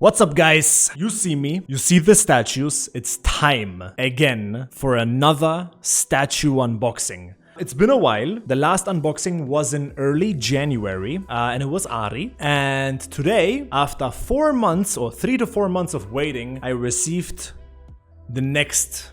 What's up, guys? You see me, you see the statues. It's time again for another statue unboxing. It's been a while. The last unboxing was in early January and it was Ari. And today, after 4 months or 3 to 4 months of waiting, I received the next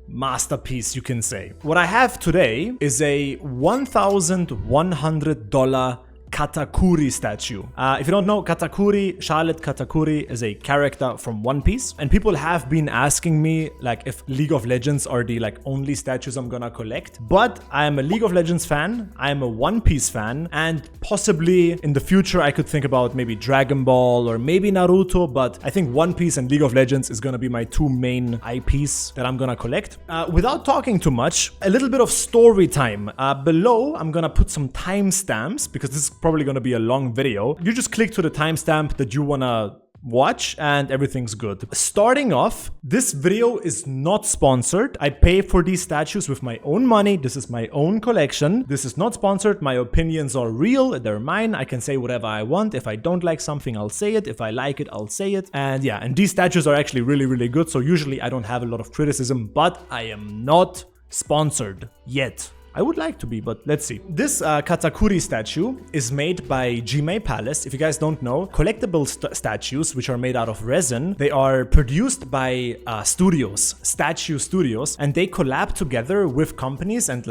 masterpiece, you can say. What I have today is a $1,100 Katakuri statue. If you don't know, Charlotte Katakuri is a character from One Piece, and people have been asking me like if League of Legends are the only statues I'm gonna collect. But I am a League of Legends fan, I am a One Piece fan, and possibly in the future I could think about maybe Dragon Ball or maybe Naruto, but I think One Piece and League of Legends is gonna be my two main IPs that I'm gonna collect. Without talking too much, a little bit of story time. Below I'm gonna put some timestamps because this is probably gonna be a long video. You just click to the timestamp that you wanna watch and everything's good. Starting off, this video is not sponsored. I pay for these statues with my own money. This is my own collection. This is not sponsored. My opinions are real. They're mine. I can say whatever I want. If I don't like something, I'll say it. If I like it, I'll say it. And yeah, and these statues are actually really, really good. So usually I don't have a lot of criticism, but I am not sponsored yet. I would like to be, but let's see. This Katakuri statue is made by Jime Palace. If you guys don't know, collectible statues, which are made out of resin, they are produced by statue studios, and they collab together with companies and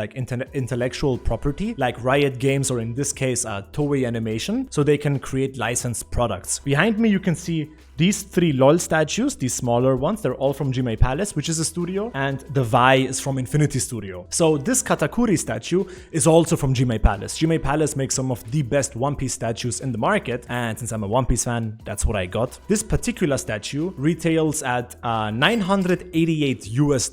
intellectual property, like Riot Games, or in this case, Toei Animation, so they can create licensed products. Behind me, you can see these 3 LOL statues, these smaller ones. They're all from Jime Palace, which is a studio, and the Vi is from Infinity Studio. So this Katakuri statue is also from Jime Palace. Jime Palace makes some of the best One Piece statues in the market, and since I'm a One Piece fan, that's what I got. This particular statue retails at $988 US,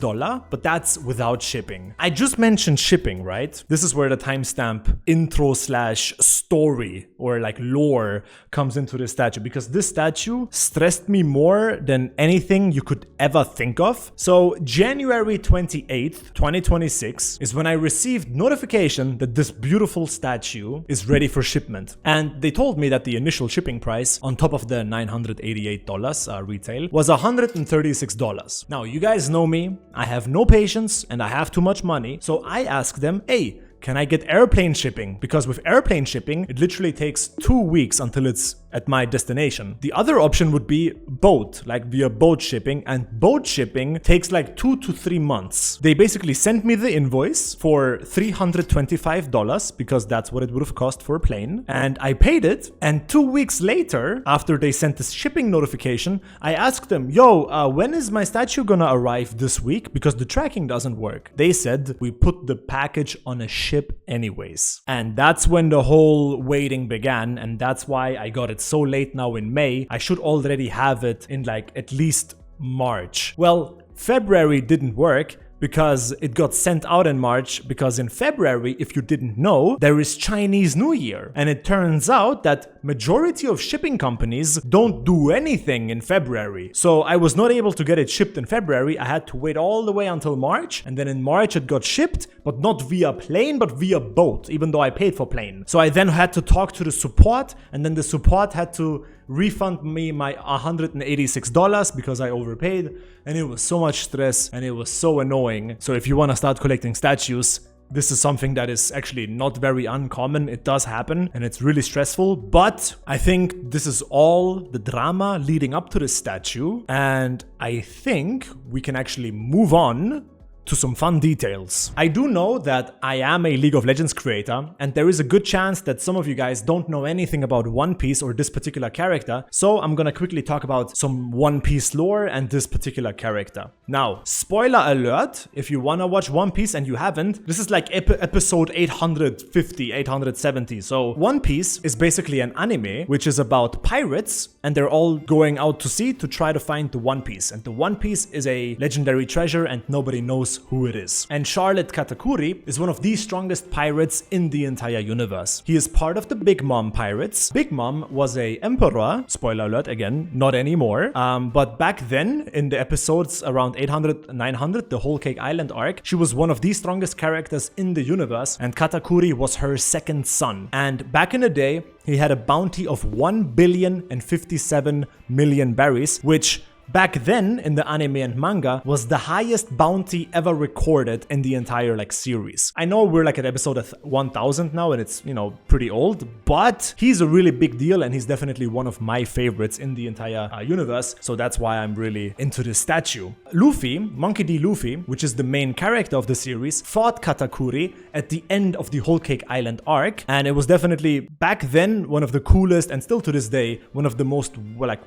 but that's without shipping. I just mentioned shipping, right? This is where the timestamp intro / story or lore comes into this statue, because this statue stressed me more than anything you could ever think of. So January 28th, 2026 is when I received notification that this beautiful statue is ready for shipment. And they told me that the initial shipping price on top of the $988 retail was $136. Now, you guys know me, I have no patience and I have too much money. So I asked them, hey, can I get airplane shipping? Because with airplane shipping, it literally takes 2 weeks until it's at my destination. The other option would be boat, via boat shipping, and boat shipping takes 2 to 3 months. They basically sent me the invoice for $325 because that's what it would have cost for a plane, and I paid it. And 2 weeks later, after they sent this shipping notification, I asked them, yo, when is my statue gonna arrive this week? Because the tracking doesn't work. They said, we put the package on a ship anyways. And that's when the whole waiting began, and that's why I got it so late now in May. I should already have it in at least March. Well, February didn't work because it got sent out in March, because in February, if you didn't know, there is Chinese New Year. And it turns out that majority of shipping companies don't do anything in February. So I was not able to get it shipped in February. I had to wait all the way until March. And then in March it got shipped, but not via plane, but via boat, even though I paid for plane. So I then had to talk to the support, and then the support had to refund me my $186 because I overpaid, and it was so much stress and it was so annoying. So if you want to start collecting statues, this is something that is actually not very uncommon. It does happen and it's really stressful, but I think this is all the drama leading up to this statue, and I think we can actually move on to some fun details. I do know that I am a League of Legends creator, and there is a good chance that some of you guys don't know anything about One Piece or this particular character, so I'm gonna quickly talk about some One Piece lore and this particular character. Now, spoiler alert, if you wanna watch One Piece and you haven't, this is episode 850, 870. So One Piece is basically an anime which is about pirates, and they're all going out to sea to try to find the One Piece. And the One Piece is a legendary treasure and nobody knows knows who it is. And Charlotte Katakuri is one of the strongest pirates in the entire universe. He is part of the Big Mom pirates. Big Mom was a emperor, spoiler alert again, not anymore, but back then in the episodes around 800, 900, the Whole Cake Island arc, she was one of the strongest characters in the universe, and Katakuri was her second son. And back in the day, he had a bounty of 1,057,000,000 berries, which back then in the anime and manga was the highest bounty ever recorded in the entire series. I know we're at episode 1000 now and it's, pretty old, but he's a really big deal and he's definitely one of my favorites in the entire universe, so that's why I'm really into this statue. Luffy, Monkey D. Luffy, which is the main character of the series, fought Katakuri at the end of the Whole Cake Island arc, and it was definitely back then one of the coolest and still to this day one of the most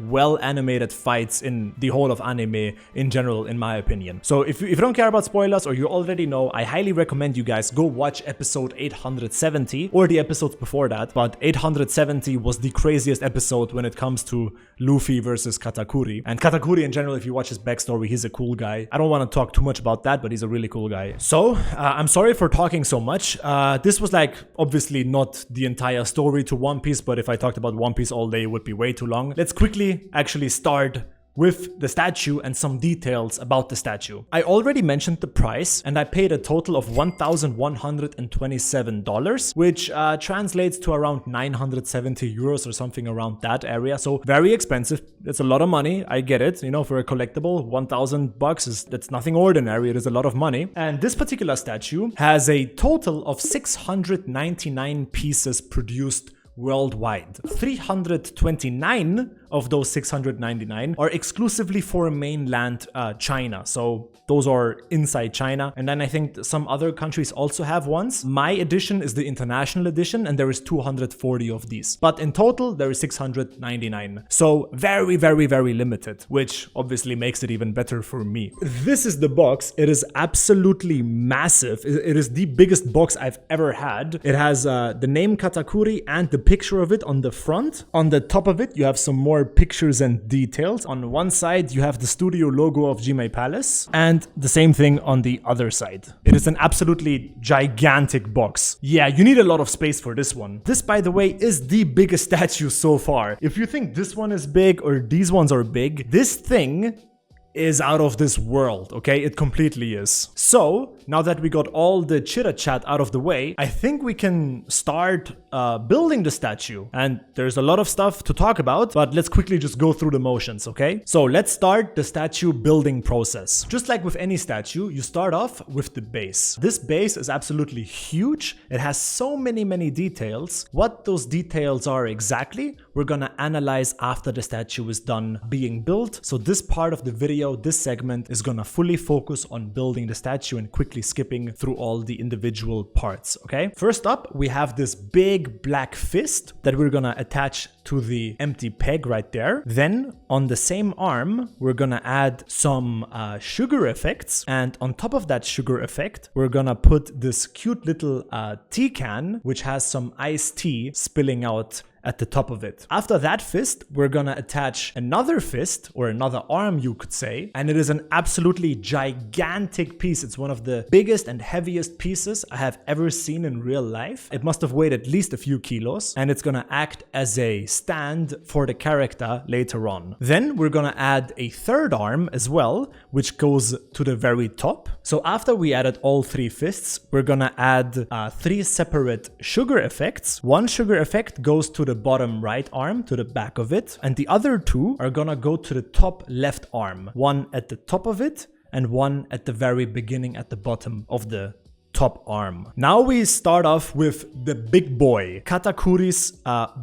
well animated fights in the whole of anime in general, in my opinion. So if you don't care about spoilers or you already know, I highly recommend you guys go watch episode 870 or the episodes before that, but 870 was the craziest episode when it comes to Luffy versus Katakuri. And Katakuri in general, if you watch his backstory, he's a cool guy. I don't want to talk too much about that, but he's a really cool guy. So I'm sorry for talking so much. This was obviously not the entire story to One Piece, but if I talked about One Piece all day, it would be way too long. Let's quickly actually start with the statue and some details about the statue. I already mentioned the price, and I paid a total of $1,127, which translates to around 970 euros or something around that area. So very expensive. It's a lot of money. I get it. For a collectible, $1,000 that's nothing ordinary. It is a lot of money. And this particular statue has a total of 699 pieces produced worldwide. 329 of those 699 are exclusively for mainland China. So those are inside China. And then I think some other countries also have ones. My edition is the international edition, and there is 240 of these. But in total, there is 699. So very, very, very limited, which obviously makes it even better for me. This is the box. It is absolutely massive. It is the biggest box I've ever had. It has the name Katakuri and the picture of it on the front. On the top of it, you have some more pictures and details. On one side, you have the studio logo of Jimei Palace, and the same thing on the other side. It is an absolutely gigantic box. Yeah, you need a lot of space for this one. This, by the way, is the biggest statue so far. If you think this one is big or these ones are big, this thing is out of this world, okay? It completely is. So, now that we got all the chitter-chat out of the way, I think we can start building the statue. And there's a lot of stuff to talk about, but let's quickly just go through the motions, okay? So let's start the statue building process. Just like with any statue, you start off with the base. This base is absolutely huge. It has so many details. What those details are exactly, we're gonna analyze after the statue is done being built. So this part of the video, this segment, is gonna fully focus on building the statue and quickly skipping through all the individual parts, okay? First up, we have this big black fist that we're gonna attach to the empty peg right there. Then on the same arm, we're gonna add some sugar effects. And on top of that sugar effect, we're gonna put this cute little tea can, which has some iced tea spilling out at the top of it. After that fist, we're gonna attach another fist, or another arm you could say, and it is an absolutely gigantic piece. It's one of the biggest and heaviest pieces I have ever seen in real life. It must have weighed at least a few kilos, and it's gonna act as a stand for the character later on. Then we're gonna add a third arm as well, which goes to the very top. So after we added all three fists, we're gonna add 3 separate sugar effects. One sugar effect goes to the bottom right arm, to the back of it, and the other 2 are gonna go to the top left arm. One at the top of it and one at the very beginning at the bottom of the top arm. Now we start off with the big boy, Katakuri's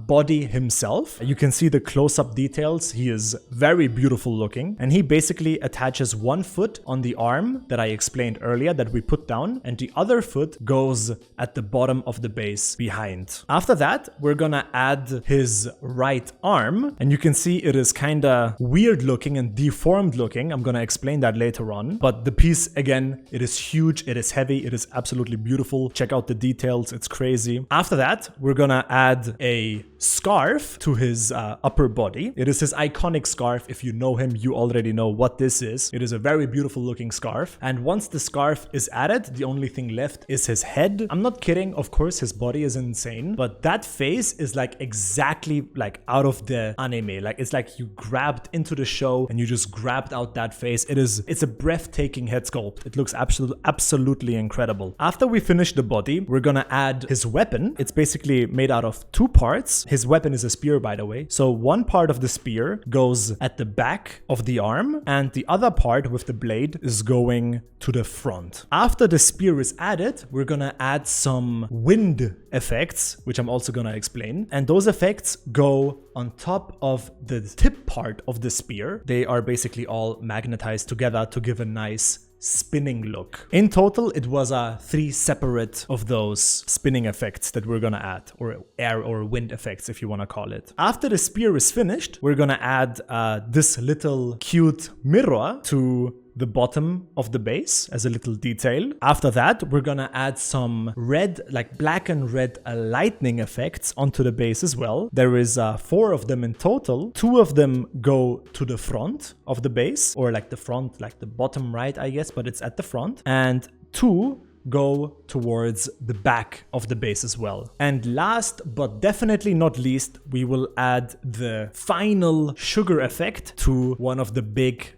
body himself. You can see the close-up details. He is very beautiful looking, and he basically attaches one foot on the arm that I explained earlier that we put down, and the other foot goes at the bottom of the base behind. After that, we're gonna add his right arm, and you can see it is kinda weird looking and deformed looking. I'm gonna explain that later on, but the piece, again, it is huge, it is heavy, it is absolutely beautiful. Check out the details, it's crazy. After that, we're gonna add a scarf to his upper body. It is his iconic scarf. If you know him, you already know what this is. It is a very beautiful looking scarf. And once the scarf is added, the only thing left is his head. I'm not kidding, of course, his body is insane, but that face is like exactly like out of the anime. Like it's like you grabbed into the show and you just grabbed out that face. It's a breathtaking head sculpt. It looks absolutely incredible. After we finish the body, we're gonna add his weapon. It's basically made out of two parts. His weapon is a spear, by the way. So one part of the spear goes at the back of the arm and the other part with the blade is going to the front. After the spear is added, we're gonna add some wind effects, which I'm also gonna explain. And those effects go on top of the tip part of the spear. They are basically all magnetized together to give a nice spinning look. In total, it was 3 separate of those spinning effects that we're gonna add, or air or wind effects if you wanna call it. After the spear is finished, we're gonna add this little cute mirror to the bottom of the base as a little detail. After that, we're gonna add some red, like black and red lightning effects onto the base as well. There is 4 of them in total. 2 of them go to the front of the base, or like the front, like the bottom right, I guess, but it's at the front. And 2 go towards the back of the base as well. And last but definitely not least, we will add the final sugar effect to one of the big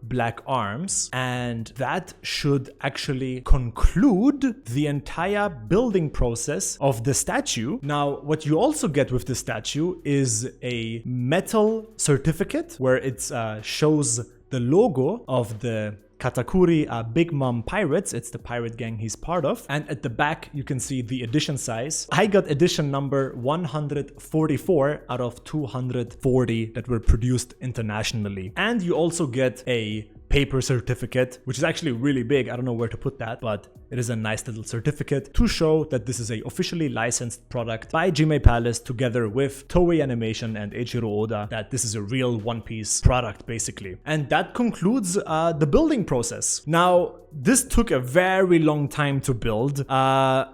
black arms, and that should actually conclude the entire building process of the statue. Now, what you also get with the statue is a metal certificate where it shows the logo of the Katakuri Big Mom Pirates. It's the pirate gang he's part of. And at the back, you can see the edition size. I got edition number 144 out of 240 that were produced internationally. And you also get a paper certificate, which is actually really big. I don't know where to put that, but it is a nice little certificate to show that this is a officially licensed product by Jime Palace together with Toei Animation and Eiichiro Oda, that this is a real One Piece product basically. And that concludes the building process. Now, this took a very long time to build.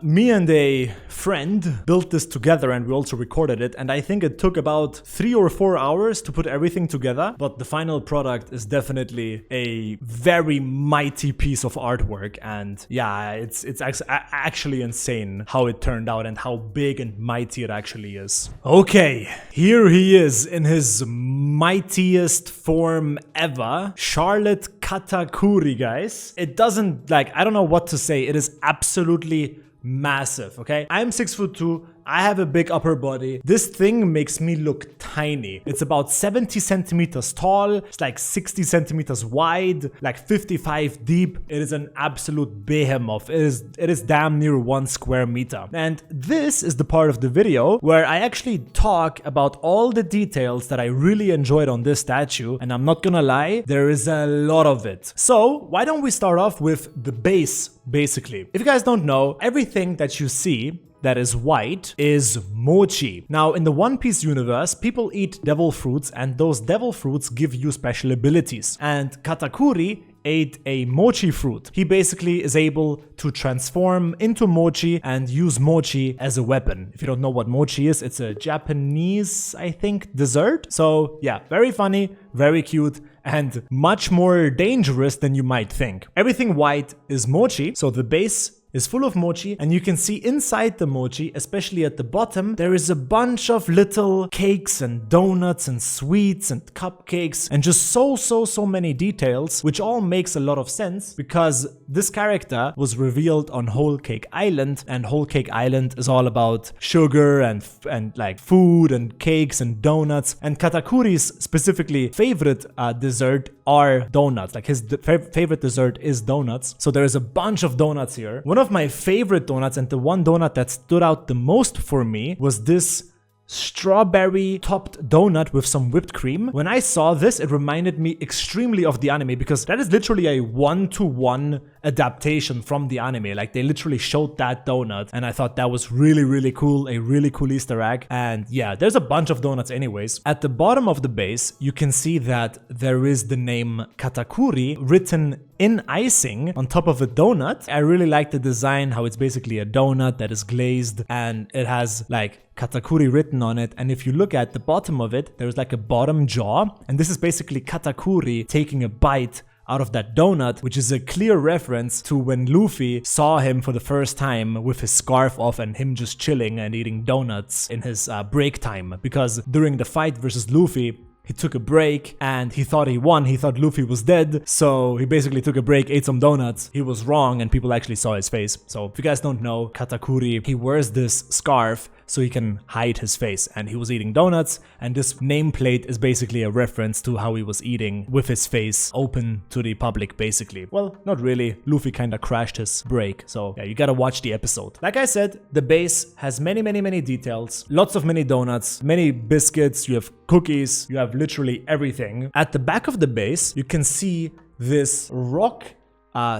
Me and a friend built this together and we also recorded it, and I think it took about 3 or 4 hours to put everything together, but the final product is definitely a very mighty piece of artwork. And yeah, it's actually insane how it turned out and how big and mighty it actually is. Okay, here he is in his mightiest form ever, Charlotte Katakuri, guys. It doesn't, like, I don't know what to say. It is absolutely massive, okay? I'm 6'2". I have a big upper body. This thing makes me look tiny. It's about 70 centimeters tall. It's like 60 centimeters wide, like 55 deep. It is an absolute behemoth. It is damn near 1 square meter. And this is the part of the video where I actually talk about all the details that I really enjoyed on this statue. And I'm not gonna lie, there is a lot of it. So why don't we start off with the base, basically. If you guys don't know, everything that you see that is white is mochi. Now, in the One Piece universe, people eat devil fruits, and those devil fruits give you special abilities. And Katakuri ate a mochi fruit. He basically is able to transform into mochi and use mochi as a weapon. If you don't know what mochi is, it's a Japanese, I think, dessert. So yeah, very funny, very cute, and much more dangerous than you might think. Everything white is mochi, so the base is full of mochi, and you can see inside the mochi, especially at the bottom, there is a bunch of little cakes and donuts and sweets and cupcakes and just so many details, which all makes a lot of sense because this character was revealed on Whole Cake Island, and Whole Cake Island is all about sugar and like food and cakes and donuts, and Katakuri's specifically favorite dessert are donuts. Like his favorite dessert is donuts, so there is a bunch of donuts here. One of my favorite donuts, and the one donut that stood out the most for me, was this strawberry topped donut with some whipped cream. When I saw this, it reminded me extremely of the anime because that is literally a 1-to-1 adaptation from the anime. Like they literally showed that donut and I thought that was really, really cool. A really cool Easter egg. And yeah, there's a bunch of donuts anyways. At the bottom of the base, you can see that there is the name Katakuri written in icing on top of a donut. I really like the design, how it's basically a donut that is glazed and it has like Katakuri written on it. And if you look at the bottom of it, there's like a bottom jaw. And this is basically Katakuri taking a bite out of that donut, which is a clear reference to when Luffy saw him for the first time with his scarf off and him just chilling and eating donuts in his break time. Because during the fight versus Luffy, he took a break and he thought he won. He thought Luffy was dead. So he basically took a break, ate some donuts. He was wrong and people actually saw his face. So if you guys don't know, Katakuri, he wears this scarf so he can hide his face. And he was eating donuts. And this nameplate is basically a reference to how he was eating with his face open to the public, basically. Well, not really. Luffy kind of crashed his break. So yeah, you gotta watch the episode. Like I said, the base has many, many, many details. Lots of mini donuts, many biscuits. You have cookies. You have literally everything. At the back of the base, you can see this rock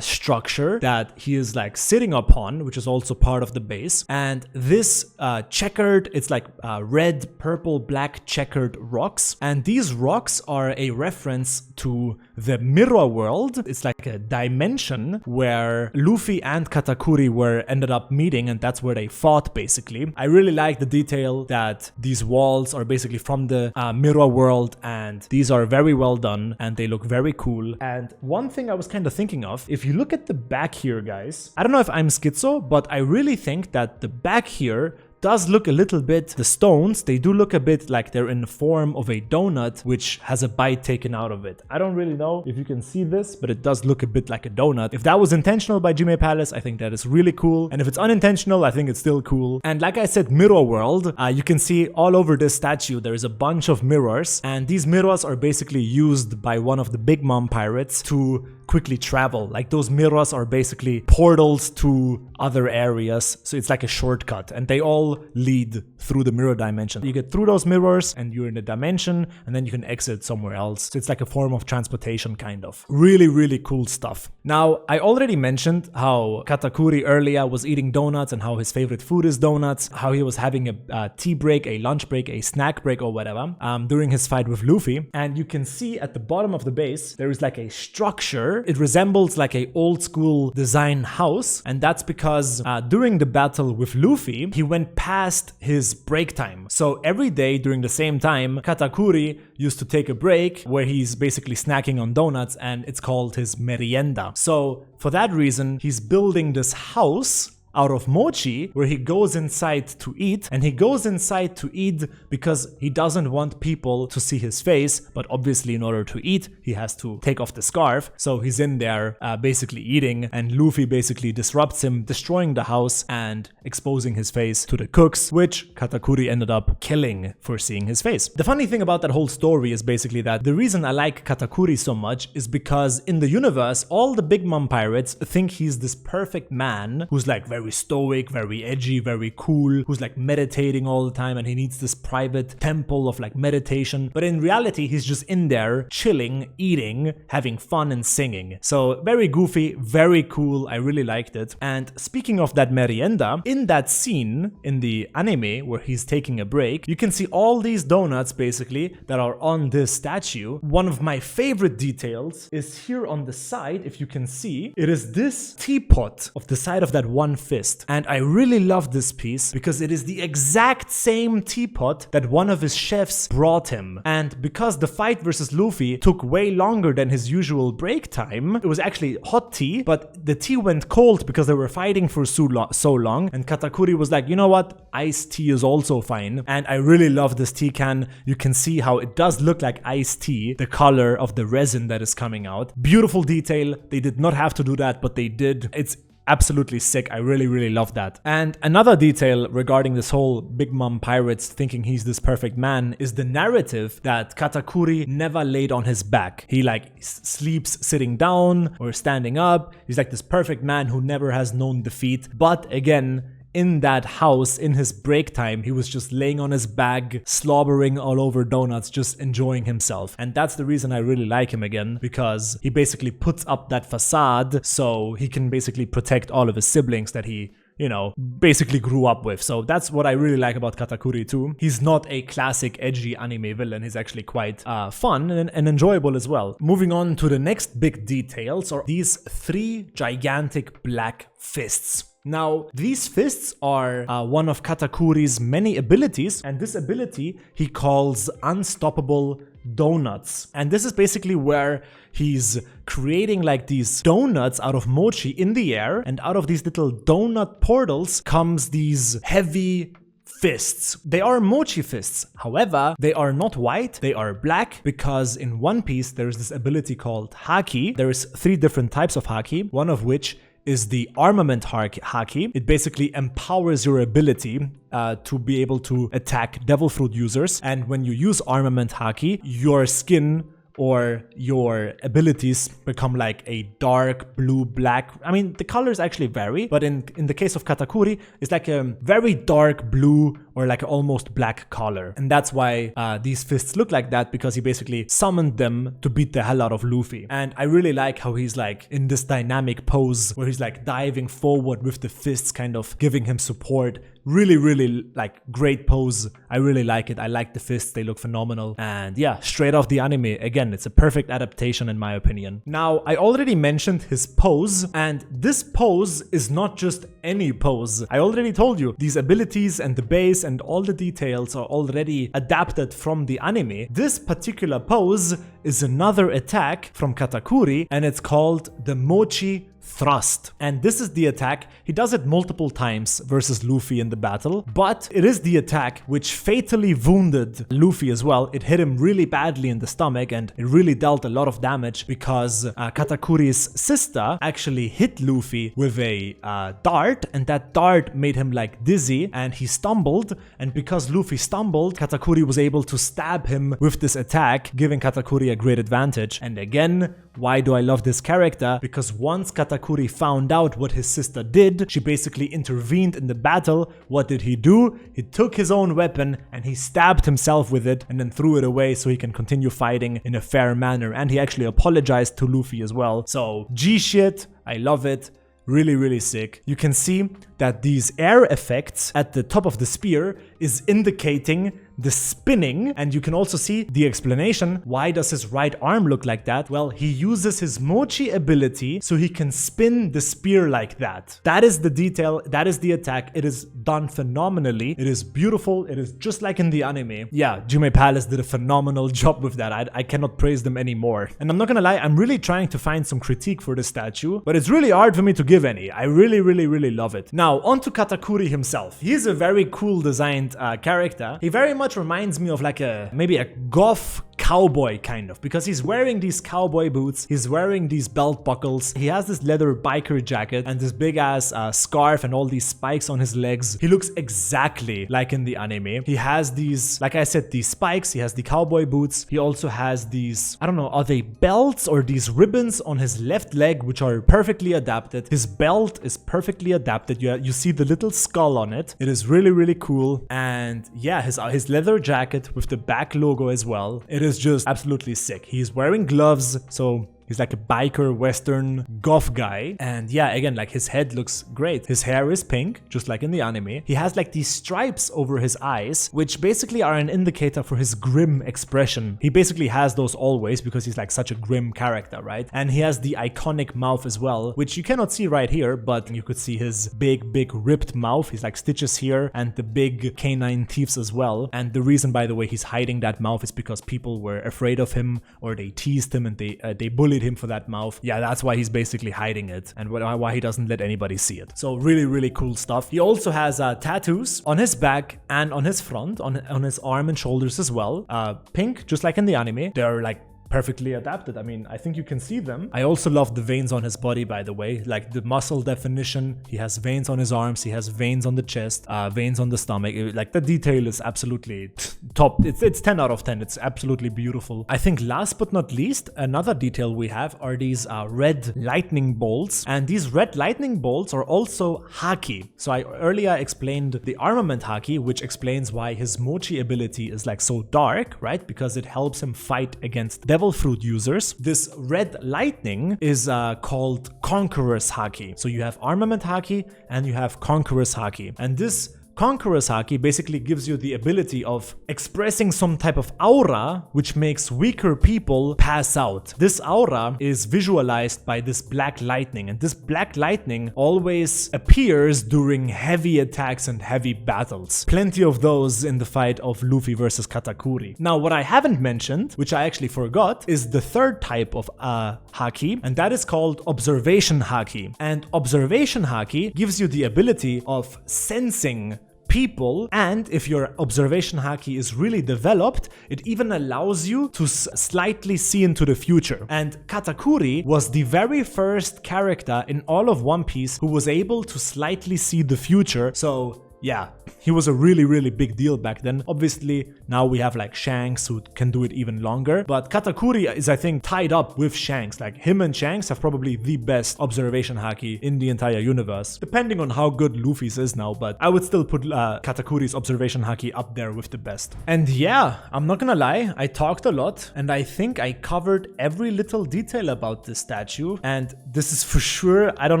structure that he is like sitting upon, which is also part of the base. And this checkered, it's like red, purple, black checkered rocks. And these rocks are a reference to the mirror world. It's like a dimension where Luffy and Katakuri ended up meeting, and that's where they fought basically. I really like the detail that these walls are basically from the mirror world, and these are very well done and they look very cool. And one thing I was kind of thinking of, if you look at the back here, guys, I don't know if I'm schizo, but I really think that the back here does look a little bit, the stones, they do look a bit like they're in the form of a donut which has a bite taken out of it. I don't really know if you can see this, but it does look a bit like a donut. If that was intentional by Jime Palace, I think that is really cool. And if it's unintentional, I think it's still cool. And like I said, mirror world, you can see all over this statue, there is a bunch of mirrors. And these mirrors are basically used by one of the Big Mom pirates to quickly travel. Like those mirrors are basically portals to other areas. So it's like a shortcut and they all lead through the mirror dimension. You get through those mirrors and you're in a dimension and then you can exit somewhere else. So it's like a form of transportation kind of. Really, really cool stuff. Now, I already mentioned how Katakuri earlier was eating donuts and how his favorite food is donuts, how he was having a tea break, a lunch break, a snack break or whatever during his fight with Luffy. And you can see at the bottom of the base, there is like a structure. It resembles like a old school design house. And that's because during the battle with Luffy, he went past his break time. So every day during the same time, Katakuri used to take a break where he's basically snacking on donuts and it's called his merienda. So for that reason, he's building this house out of mochi where he goes inside to eat, and he goes inside to eat because he doesn't want people to see his face, but obviously in order to eat he has to take off the scarf, so he's in there basically eating, and Luffy basically disrupts him, destroying the house and exposing his face to the cooks, which Katakuri ended up killing for seeing his face. The funny thing about that whole story is basically that the reason I like Katakuri so much is because in the universe all the Big Mom pirates think he's this perfect man who's like very stoic, very edgy, very cool, who's like meditating all the time and he needs this private temple of like meditation. But in reality, he's just in there chilling, eating, having fun and singing. So very goofy, very cool. I really liked it. And speaking of that merienda, in that scene in the anime where he's taking a break, you can see all these donuts basically that are on this statue. One of my favorite details is here on the side, if you can see, it is this teapot of the side of that one fist. And I really love this piece because it is the exact same teapot that one of his chefs brought him. And because the fight versus Luffy took way longer than his usual break time, it was actually hot tea, but the tea went cold because they were fighting for so long. And Katakuri was like, you know what? Iced tea is also fine. And I really love this tea can. You can see how it does look like iced tea, the color of the resin that is coming out. Beautiful detail. They did not have to do that, but they did. It's absolutely sick. I really love that. And another detail regarding this whole Big Mom pirates thinking he's this perfect man is the narrative that Katakuri never laid on his back. He like sleeps sitting down or standing up. He's like this perfect man who never has known defeat. But again, in that house in his break time, he was just laying on his back, slobbering all over donuts, just enjoying himself. And that's the reason I really like him again, because he basically puts up that facade so he can basically protect all of his siblings that he, you know, basically grew up with. So that's what I really like about Katakuri too. He's not a classic edgy anime villain. He's actually quite fun and enjoyable as well. Moving on to the next big details are these 3 gigantic black fists. Now, these fists are one of Katakuri's many abilities, and this ability he calls Unstoppable Donuts. And this is basically where he's creating like these donuts out of mochi in the air, and out of these little donut portals comes these heavy fists. They are mochi fists. However, they are not white, they are black, because in One Piece there is this ability called Haki. There is 3 different types of Haki, one of which is the armament haki. It basically empowers your ability to be able to attack Devil Fruit users. And when you use armament haki, your skin or your abilities become like a dark blue, black. I mean, the colors actually vary, but in the case of Katakuri, it's like a very dark blue or like an almost black color. And that's why these fists look like that, because he basically summoned them to beat the hell out of Luffy. And I really like how he's like in this dynamic pose where he's like diving forward with the fists, kind of giving him support. Really like great pose. I really like it. I like the fists, they look phenomenal. And yeah, straight off the anime. Again, it's a perfect adaptation in my opinion. Now, I already mentioned his pose, and this pose is not just any pose. I already told you, these abilities and the base and all the details are already adapted from the anime. This particular pose is another attack from Katakuri, and it's called the Mochi Thrust. And this is the attack. He does it multiple times versus Luffy in the battle, but it is the attack which fatally wounded Luffy as well. It hit him really badly in the stomach, and it really dealt a lot of damage because Katakuri's sister actually hit Luffy with a dart, and that dart made him like dizzy, and he stumbled. And because Luffy stumbled, Katakuri was able to stab him with this attack, giving Katakuri a great advantage. And again, why do I love this character? Because once Katakuri found out what his sister did, she basically intervened in the battle. What did he do? He took his own weapon and he stabbed himself with it and then threw it away so he can continue fighting in a fair manner. And he actually apologized to Luffy as well. So G shit, I love it. Really sick. You can see that these air effects at the top of the spear is indicating the spinning, and you can also see the explanation. Why does his right arm look like that? Well, he uses his mochi ability so he can spin the spear like that. That is the detail, that is the attack. It is done phenomenally. It is beautiful. It is just like in the anime. Yeah, Jume Palace did a phenomenal job with that. I cannot praise them anymore. And I'm not gonna lie, I'm really trying to find some critique for this statue, but it's really hard for me to give any. I really love it. Now, on to Katakuri himself. He's a very cool designed character. He very much reminds me of like maybe a goth cowboy kind of, because he's wearing these cowboy boots, he's wearing these belt buckles, he has this leather biker jacket and this big ass scarf and all these spikes on his legs. He looks exactly like in the anime. He has these, like I said, these spikes, he has the cowboy boots, he also has these, I don't know, are they belts or these ribbons on his left leg which are perfectly adapted. His belt is perfectly adapted. You see the little skull on it. It is really cool. And yeah, his leather jacket with the back logo as well. It is just absolutely sick. He's wearing gloves, so he's like a biker western goth guy. And yeah, again, like his head looks great. His hair is pink, just like in the anime. He has like these stripes over his eyes, which basically are an indicator for his grim expression. He basically has those always because he's like such a grim character, right? And he has the iconic mouth as well, which you cannot see right here, but you could see his big ripped mouth. He's like stitches here and the big canine teeth as well. And the reason, by the way, he's hiding that mouth is because people were afraid of him, or they teased him and they bullied him for that mouth. Yeah, that's why he's basically hiding it and why he doesn't let anybody see it. So really cool stuff. He also has tattoos on his back and on his front, on his arm and shoulders as well. Pink, just like in the anime. They're like perfectly adapted. I mean, I think you can see them. I also love the veins on his body, by the way, like the muscle definition. He has veins on his arms, he has veins on the chest, veins on the stomach. Like the detail is absolutely top. It's 10 out of 10. It's absolutely beautiful. I think last but not least, another detail we have are these red lightning bolts, and these red lightning bolts are also haki. So I earlier explained the armament haki, which explains why his mochi ability is like so dark, right? Because it helps him fight against devil fruit users. This red lightning is called Conqueror's haki. So you have armament haki and you have Conqueror's haki, and this Conqueror's haki basically gives you the ability of expressing some type of aura which makes weaker people pass out. This aura is visualized by this black lightning, and this black lightning always appears during heavy attacks and heavy battles. Plenty of those in the fight of Luffy versus Katakuri. Now, what I haven't mentioned, which I actually forgot, is the third type of haki, and that is called observation haki. And observation haki gives you the ability of sensing people, and if your observation haki is really developed, it even allows you to slightly see into the future. And Katakuri was the very first character in all of One Piece who was able to slightly see the future. So yeah, he was a really big deal back then. Obviously, now we have like Shanks who can do it even longer, but Katakuri is, I think, tied up with Shanks. Like him and Shanks have probably the best observation haki in the entire universe, depending on how good Luffy's is now, but I would still put Katakuri's observation haki up there with the best. And yeah, I'm not gonna lie, I talked a lot, and I think I covered every little detail about this statue, and this is for sure, I don't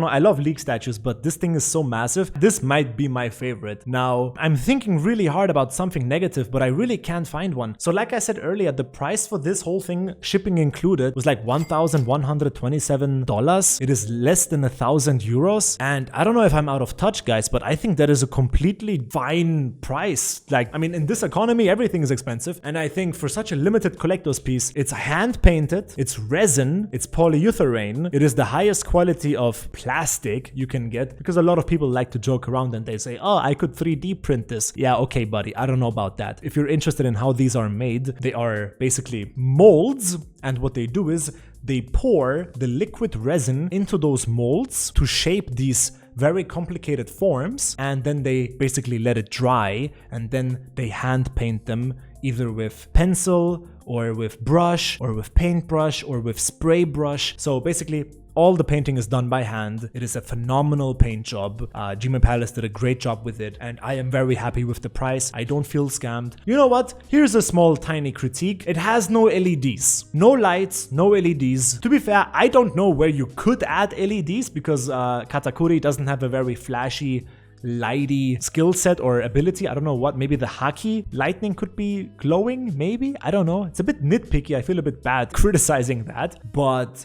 know, I love League statues, but this thing is so massive, this might be my favorite. Now, I'm thinking really hard about something negative, but I really can't find one. So like I said earlier, the price for this whole thing, shipping included, was like $1,127. It is less than 1,000 euros. And I don't know if I'm out of touch, guys, but I think that is a completely fine price. Like, I mean, in this economy, everything is expensive. And I think for such a limited collector's piece, it's hand painted, it's resin, it's polyurethane, it is the highest quality of plastic you can get, because a lot of people like to joke around and they say, oh, I could 3D print this. Yeah, okay, buddy, I don't know about that. If you're interested in how these are made, they are basically molds, and what they do is they pour the liquid resin into those molds to shape these very complicated forms, and then they basically let it dry, and then they hand paint them either with pencil or with brush or with paintbrush or with spray brush. So basically all the painting is done by hand. It is a phenomenal paint job. G-Man Palace did a great job with it, and I am very happy with the price. I don't feel scammed. You know what? Here's a small tiny critique. It has no LEDs. No lights, no LEDs. To be fair, I don't know where you could add LEDs, because Katakuri doesn't have a very flashy lighty skill set or ability. I don't know what, maybe the haki lightning could be glowing, maybe? I don't know. It's a bit nitpicky. I feel a bit bad criticizing that, but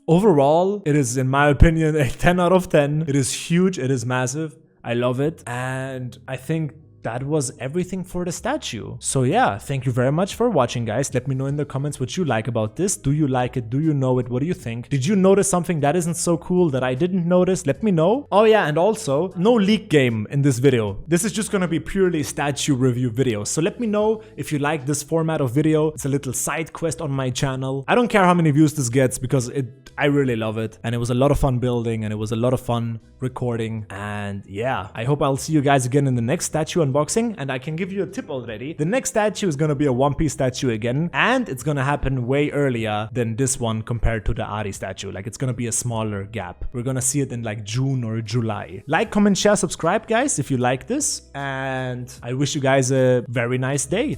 overall, it is, in my opinion, a 10 out of 10. It is huge, it is massive, I love it, and I think that was everything for the statue. So yeah, thank you very much for watching, guys. Let me know in the comments what you like about this. Do you like it? Do you know it? What do you think? Did you notice something that isn't so cool that I didn't notice? Let me know. Oh yeah, and also, no leak game in this video. This is just gonna be purely statue review video. So let me know if you like this format of video. It's a little side quest on my channel. I don't care how many views this gets, because I really love it, and it was a lot of fun building, and it was a lot of fun recording, and yeah, I hope I'll see you guys again in the next statue unboxing. And I can give you a tip already. The next statue is gonna be a One Piece statue again, and it's gonna happen way earlier than this one compared to the Ari statue. Like, it's gonna be a smaller gap. We're gonna see it in like June or July. Like, comment, share, subscribe, guys, if you like this, and I wish you guys a very nice day.